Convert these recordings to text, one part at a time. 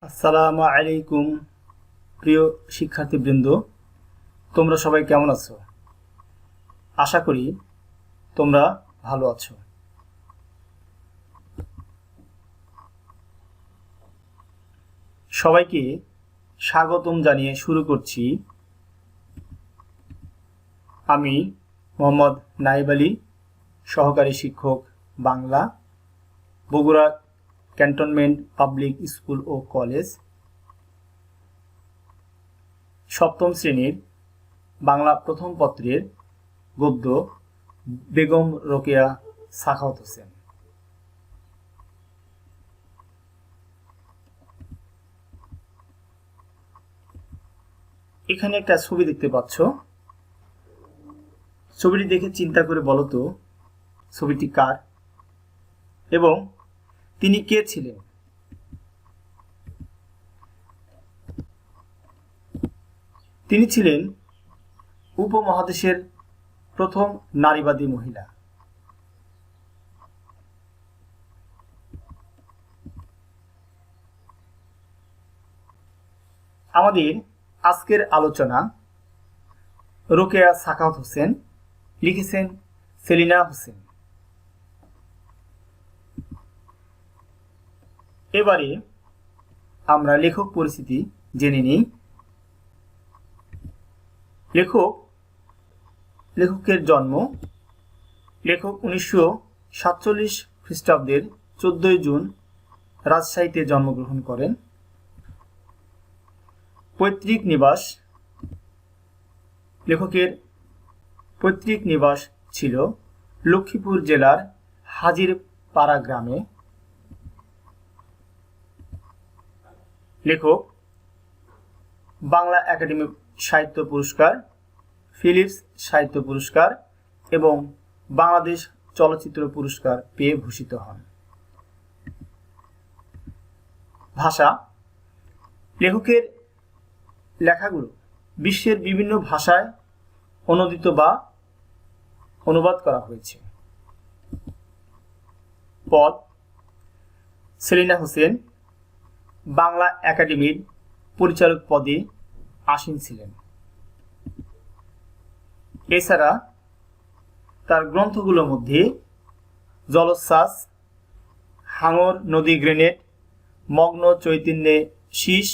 আসসালামু আলাইকুম প্রিয় শিক্ষার্থীবৃন্দ, তোমরা সবাই কেমন আছো? আশা করি তোমরা ভালো আছো। সবাইকে স্বাগতম জানিয়ে শুরু করছি। আমি মোহাম্মদ নাইব আলী, সহকারী শিক্ষক Bangla, Bogura cantonment public school ও কলেজ, সপ্তম শ্রেণীর বাংলা প্রথম পত্রের গদ্য বেগম রোকেয়া সাখাওয়াত হোসেন। এখানে একটা ছবি দেখতে পাচ্ছ। ছবিটি দেখে চিন্তা করে বলো তো ছবিটি কার এবং তিনি কে ছিলেন? তিনি ছিলেন উপমহাদেশের প্রথম নারীবাদী মহিলা। আমাদের আজকের আলোচনা রোকেয়া সাখাওয়াত হোসেন, লিখেছেন সেলিনা হোসেন। এবারে আমরা লেখক পরিচিতি জেনে নিই। লেখকের জন্ম। লেখক 1947 খ্রিস্টাব্দের 14 জুন রাজশাহীতে জন্মগ্রহণ করেন। পৈতৃক নিবাস। লেখকের পৈতৃক নিবাস ছিল লক্ষ্মীপুর জেলার হাজিরপাড়া গ্রামে। লেখক বাংলা একাডেমি সাহিত্য পুরস্কার, ফিলিপস সাহিত্য পুরস্কার এবং বাংলাদেশ চলচ্চিত্র পুরস্কার পেয়ে ভূষিত হন। ভাষা। লেখকের লেখাগুলো বিশ্বের বিভিন্ন ভাষায় অনূদিত বা অনুবাদ করা হয়েছে। পদ: সেলিনা হোসেন বাংলা একাডেমির পরিচালক পদে আসীন ছিলেন। এছাড়া তার গ্রন্থগুলোর মধ্যে জলোচ্ছ্বাস, হাঙর নদী গ্রেনেড, মগ্ন চৈতন্যে শীষ,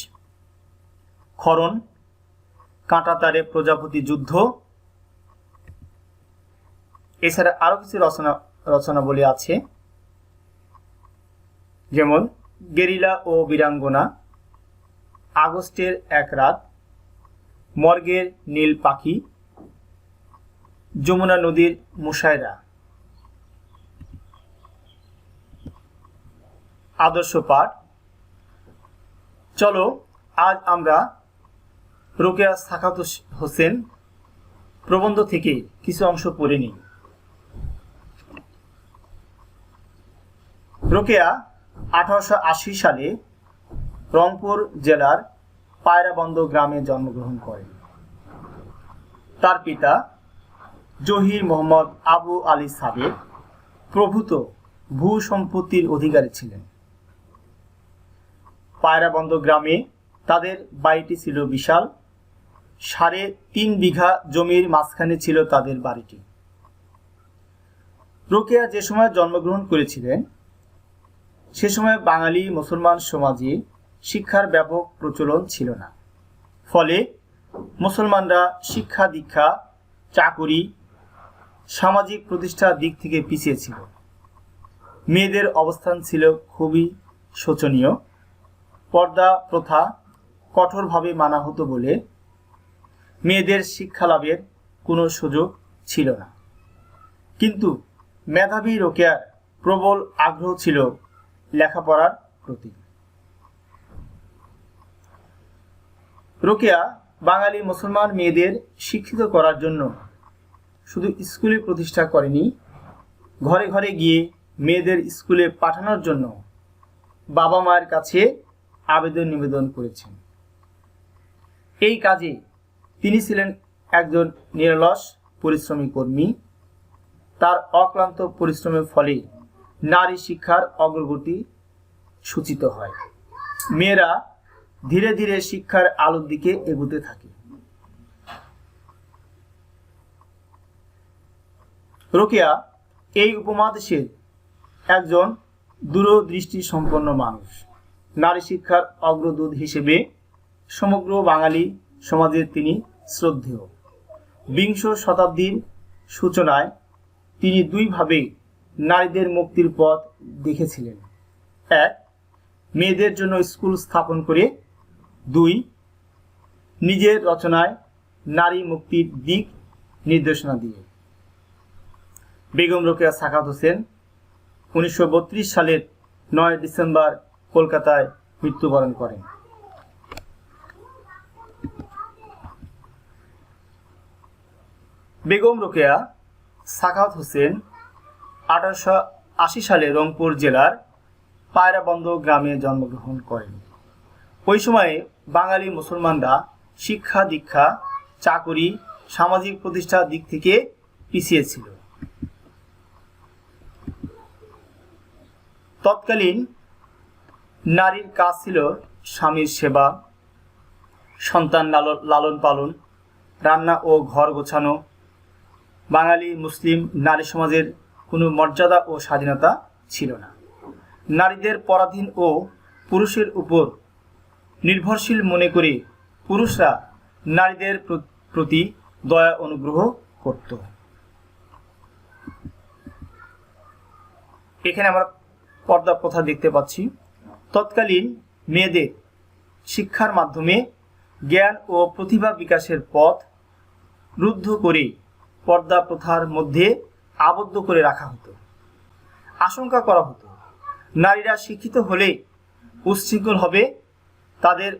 ক্ষরণ, কাঁটাতারে প্রজাপতি যুদ্ধ, এছাড়া আরো কিছু রচনাবলী আছে, যেমন গেরিলা ও বীরাঙ্গনা, আগস্টের এক রাত, মর্গের নীল পাখি, যমুনা নদীর মুশায়রা, আদর্শ পাঠ। চলো আজ আমরা রোকেয়া সাখাওয়াত হোসেন প্রবন্ধ থেকে কিছু অংশ পড়ে নিই। রোকেয়া 1880 সালে রংপুর জেলার পায়রাবন্দ গ্রামে জন্মগ্রহণ করেন। তার পিতা জহির মোহাম্মদ আবু আলী সাবেক প্রভূত ভূ সম্পত্তির অধিকারী ছিলেন। পায়রাবন্দ গ্রামে তাদের বাড়িটি ছিল বিশাল। 3.5 বিঘা জমির মাঝখানে ছিল তাদের বাড়িটি। রোকেয়া যে সময় জন্মগ্রহণ করেছিলেন সে সময় বাঙালি মুসলমান সমাজে শিক্ষার ব্যাপক প্রচলন ছিল না। ফলে মুসলমানরা শিক্ষা দীক্ষা, চাকুরি, সামাজিক প্রতিষ্ঠার দিক থেকে পিছিয়ে ছিল। মেয়েদের অবস্থান ছিল খুবই শোচনীয়। পর্দা প্রথা কঠোরভাবে মানা হতো বলে মেয়েদের শিক্ষা লাভের কোনো সুযোগ ছিল না। কিন্তু মেধাবী রোকেয়ার প্রবল আগ্রহ ছিল লেখাপড়ার প্রতি। রোকেয়া বাঙালি মুসলমান মেয়েদের শিক্ষিত করার জন্য শুধু স্কুলে প্রতিষ্ঠা করেনি, ঘরে ঘরে গিয়ে মেয়েদের স্কুলে পাঠানোর জন্য বাবা মায়ের কাছে আবেদন নিবেদন করেছেন। এই কাজে তিনি ছিলেন একজন নিরলস পরিশ্রমী কর্মী। তার অক্লান্ত পরিশ্রমের ফলে নারী শিক্ষার অগ্রগতি সূচিত হয়। মেয়েরা ধীরে ধীরে শিক্ষার আলোর দিকে এগুতে থাকে। রোকেয়া এই উপমহাদেশের একজন দূরদৃষ্টি সম্পন্ন মানুষ। নারী শিক্ষার অগ্রদূত হিসেবে সমগ্র বাঙালি সমাজে তিনি শ্রদ্ধেয়। বিংশ শতাব্দীর সূচনায় তিনি দুইভাবে নারীদের মুক্তির পথ দেখেছিলেন। এক, মেয়েদের জন্য স্কুল স্থাপন করে। দুই, নিজের রচনায় নারী মুক্তির দিক নির্দেশনা দিয়ে। বেগম রোকেয়া সাখাওয়াত হোসেন 1932 সালের 9 ডিসেম্বর কলকাতায় মৃত্যুবরণ করেন। বেগম রোকেয়া সাখাওয়াত হোসেন 1880 সালে রংপুর জেলার পায়রাবন্দ গ্রামে জন্মগ্রহণ করেন। ওই সময়ে বাঙালি মুসলমানরা শিক্ষা দীক্ষা, চাকরি, সামাজিক প্রতিষ্ঠার দিক থেকে পিছিয়ে ছিল। তৎকালীন নারীর কাজ ছিল স্বামীর সেবা, সন্তান লালন পালন, রান্না ও ঘর গোছানো। বাঙালি মুসলিম নারী সমাজের কোনো মর্যাদা ও স্বাধীনতা ছিল না। নারীদের পরাধীন ও পুরুষের উপর নির্ভরশীল মনে করে পুরুষরা নারীদের প্রতি দয়া অনুগ্রহ করত। এখানে আমরা পর্দা প্রথা দেখতে পাচ্ছি। তৎকালীন মেয়েদের শিক্ষার মাধ্যমে জ্ঞান ও প্রতিভা বিকাশের পথ রুদ্ধ করে পর্দা প্রথার মধ্যে আবদ্ধ করে রাখা হতো। আশঙ্কা করা হতো নারীরা শিক্ষিত হলে উচ্ছৃঙ্খল হবে, তাদের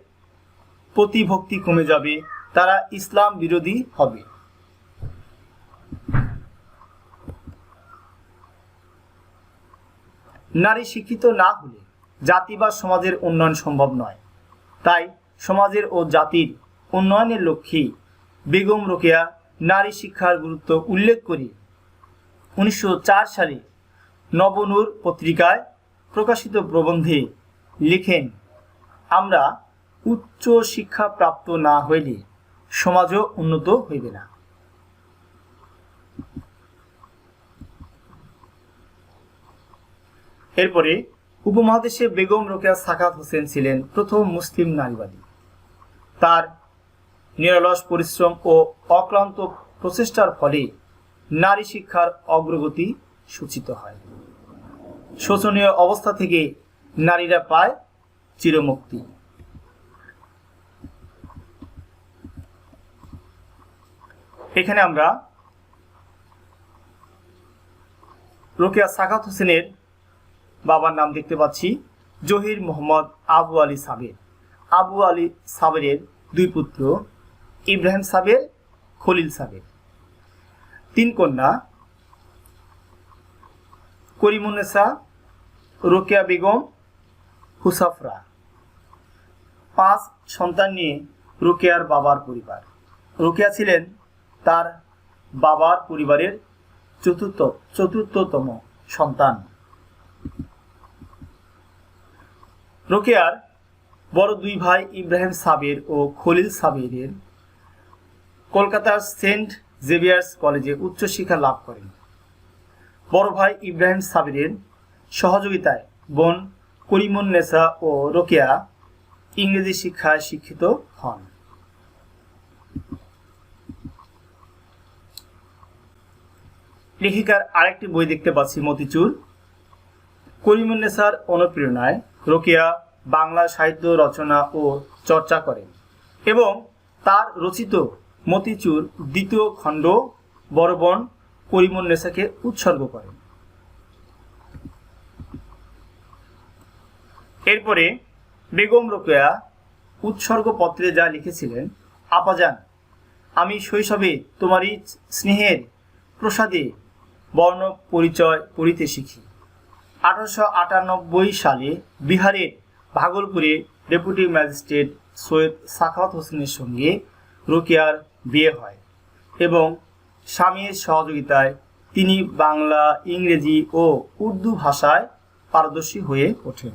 প্রতিভক্তি কমে যাবে, তারা ইসলাম বিরোধী হবে। নারী শিক্ষিত না হলে জাতি বা সমাজের উন্নয়ন সম্ভব নয়। তাই সমাজের ও জাতির উন্নয়নের লক্ষ্যে বেগম রোকেয়া নারী শিক্ষার গুরুত্ব উল্লেখ করে 1904 সালে নবনূর পত্রিকায় প্রকাশিত প্রবন্ধে লিখেন, আমরা উচ্চ শিক্ষা প্রাপ্ত না হইলে সমাজও উন্নত হইবে না। এরপরে উপমহাদেশে বেগম রোকেয়া সাখাওয়াত হোসেন ছিলেন প্রথম মুসলিম নারীবাদী। তার নিরলস পরিশ্রম ও অক্লান্ত প্রচেষ্টার ফলে নারী শিক্ষার অগ্রগতি সূচিত হয়। শোচনীয় অবস্থা থেকে নারীরা পায় চিরমুক্তি। এখানে আমরা রোকেয়া সাখাওয়াত হোসেনের বাবার নাম দেখতে পাচ্ছি, জহির মোহাম্মদ আবু আলী সাবের। আবু আলী সাবেরের দুই পুত্র, ইব্রাহিম সাবের, খলিল সাবের। 3 কন্যা, করিমুন্নেসা, রোকেয়া বেগম, হুসাফরা। 5 সন্তান নিয়ে রোকেয়ার বাবার পরিবার। রোকেয়া ছিলেন তার বাবার পরিবারের চতুর্থতম সন্তান। রোকেয়ার বড় 2 ভাই ইব্রাহিম সাবের ও খলিল সাবেরের কলকাতার সেন্ট জেভিয়ার্স কলেজে উচ্চশিক্ষা লাভ করেন। বড় ভাই ইব্রাহিম সাবেরের সহযোগিতায় বোন করিমুন্নেসা ও রোকেয়া ইংরেজি শিক্ষায় শিক্ষিত হন। লেখিকার আরেকটি বই দেখতে পাচ্ছি, মতিচুর। করিমুন্নেসার অনুপ্রেরণায় রোকেয়া বাংলা সাহিত্য রচনা ও চর্চা করেন এবং তার রচিত মতিচুর 2য় খণ্ড বড় বোন করিমুন্নেসাকে উৎসর্গ করেন। এরপরে বেগম রোকেয়া উৎসর্গপত্রে যা লিখেছিলেন, আপাজান, আমি শৈশবে তোমারই স্নেহের প্রসাদে বর্ণ পরিচয় পড়িতে শিখি। 1898 সালে বিহারের ভাগলপুরে ডেপুটি ম্যাজিস্ট্রেট সৈয়দ সাখাওয়াত হোসেনের সঙ্গে রোকেয়ার বিয়ে হয় এবং স্বামীর সহযোগিতায় তিনি বাংলা, ইংরেজি ও উর্দু ভাষায় পারদর্শী হয়ে ওঠেন।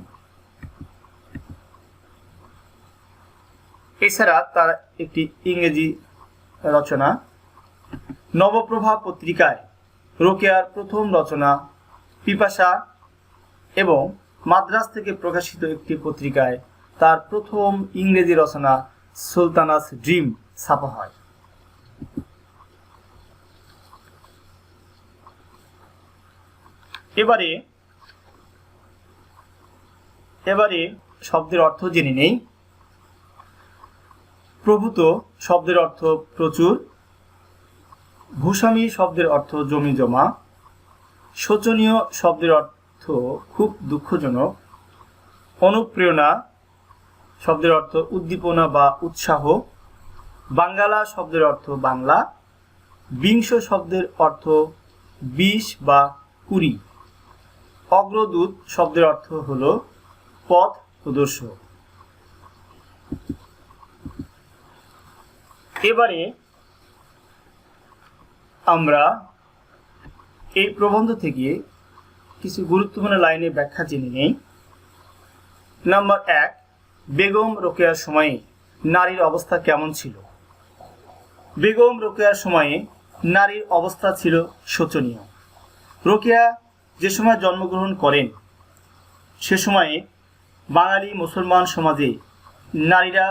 এছাড়া তার একটি ইংরেজি রচনা নবপ্রভা পত্রিকায় রোকেয়ার প্রথম রচনা পিপাসা এবং মাদ্রাজ থেকে প্রকাশিত একটি পত্রিকায় তার প্রথম ইংরেজি রচনা সুলতানাস ড্রিম ছাপা হয়। এবারে শব্দের অর্থ জেনে নেই। প্রভূত শব্দের অর্থ প্রচুর, ভূস্বামী শব্দের অর্থ জমি জমা, শোচনীয় শব্দের অর্থ খুব দুঃখজনক, অনুপ্রেরণা শব্দের অর্থ উদ্দীপনা বা উৎসাহ, বাঙ্গালা শব্দের অর্থ বাংলা, বিংশ শব্দের অর্থ 20 বা 20, অগ্রদূত শব্দের অর্থ হল পথ প্রদর্শক। এবারে আমরা এই প্রবন্ধ থেকে কিছু গুরুত্বপূর্ণ লাইনের ব্যাখ্যা জেনে নেই। নাম্বার 1, বেগম রোকেয়ার সময়ে নারীর অবস্থা কেমন ছিল? বেগম রোকেয়ার সময়ে নারীর অবস্থা ছিল শোচনীয়। রোকেয়া যে সময় জন্মগ্রহণ করেন সে সময়ে বাঙালি মুসলমান সমাজে নারীরা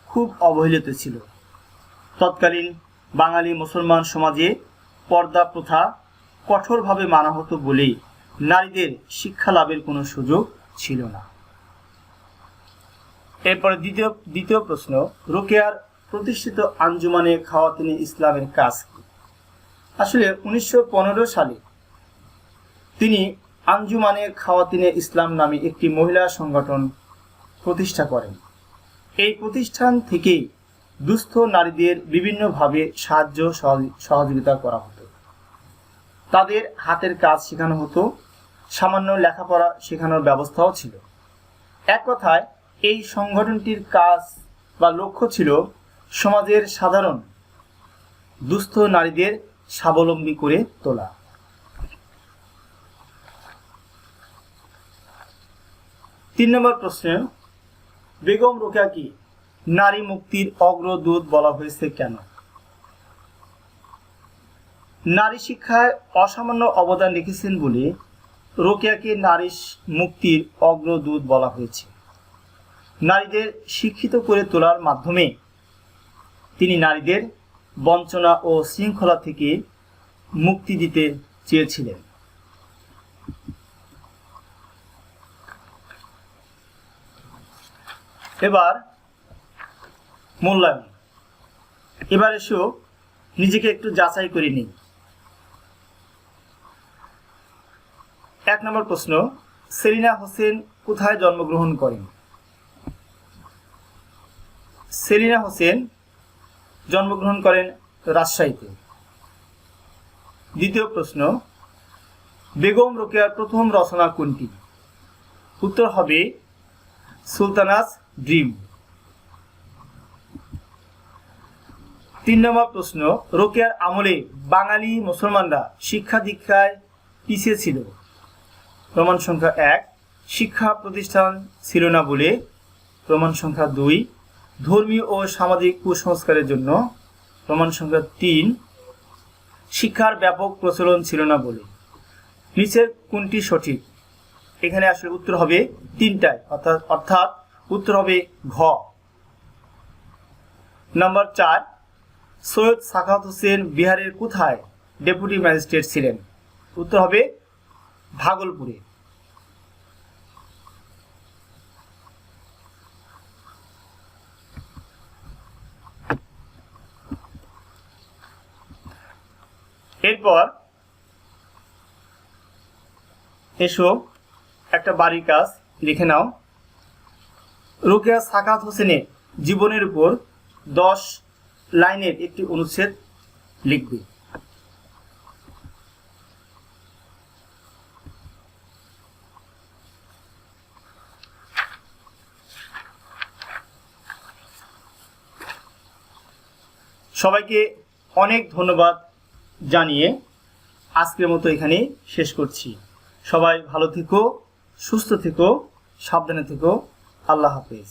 খুব অবহেলিত ছিল। তৎকালীন বাঙালি মুসলমান সমাজে পর্দা প্রথা কঠোরভাবে মানা হতো বলেই নারীদের শিক্ষা লাভের কোনো সুযোগ ছিল না। এরপরে দ্বিতীয় প্রশ্ন, রোকেয়ার প্রতিষ্ঠিত আঞ্জুমানে খাওয়াতিনে ইসলামের কাজ কি? আসলে 1915 সালে তিনি আঞ্জুমানে খাওয়াতিনে ইসলাম নামে একটি মহিলা সংগঠন প্রতিষ্ঠা করেন। এই প্রতিষ্ঠান থেকেই দুস্থ নারীদের বিভিন্নভাবে সাহায্য সহযোগিতা করা হতো। তাদের হাতের কাজ শেখানো হতো, সামান্য লেখাপড়া শেখানোর ব্যবস্থাও ছিল। এক কথায় এই সংগঠনটির কাজ বা লক্ষ্য ছিল সমাজের সাধারণ দুস্থ নারীদের স্বাবলম্বী করে তোলা। 3 নম্বর প্রশ্ন, বেগম রোকেয়াকে নারী মুক্তির অগ্রদূত বলা হয়েছে কেন? নারী শিক্ষায় অসামান্য অবদান রেখেছেন বলে রোকেয়াকে নারী মুক্তির অগ্রদূত বলা হয়েছে। নারীদের শিক্ষিত করে তোলার মাধ্যমে তিনি নারীদের বঞ্চনা ও শৃঙ্খলা থেকে মুক্তি দিতে চেয়েছিলেন। এবার মূল্যায়ন। এবার এসো নিজেকে একটু যাচাই করে নিই। 1 নম্বর প্রশ্ন, সেলিনা হোসেন কোথায় জন্মগ্রহণ করেন? সেলিনা হোসেন জন্মগ্রহণ করেন রাজশাহীতে। দ্বিতীয় প্রশ্ন, বেগম রোকেয়ার প্রথম রচনা কোনটি? উত্তর হবে সুলতানাস ড্রিম। 3 নম্বর প্রশ্ন, রোকেয়ার আমলে বাঙালি মুসলমানরা শিক্ষা দীক্ষায় পিছিয়ে ছিল। প্রমাণ সংখ্যা 1, শিক্ষা প্রতিষ্ঠান ছিল না বলে। প্রমাণ সংখ্যা 2, ধর্মীয় ও সামাজিক কুসংস্কারের জন্য। প্রমাণ সংখ্যা 3, শিক্ষার ব্যাপক প্রচলন ছিল না বলে। নিচের কোনটি সঠিক? এখানে আসলে উত্তর হবে 3টাই, অর্থাৎ উত্তর হবে ঘ। নাম্বার 4, সৈয়দ সাখাওয়াত হোসেন বিহারের কোথায় ডেপুটি ম্যাজিস্ট্রেট ছিলেন? উত্তর হবে ভাগলপুরে। এরপর এসো একটা বাড়ির কাজ লিখে নাও। রোকেয়া সাখাওয়াত হোসেনের জীবনের উপর 10 লাইনের একটি অনুচ্ছেদ লিখবে। সবাইকে অনেক ধন্যবাদ জানিয়ে আজকের মতো এখানে শেষ করছি। সবাই ভালো থেকো, সুস্থ থেকো, সাবধানে থেকো। আল্লাহ হাফেজ।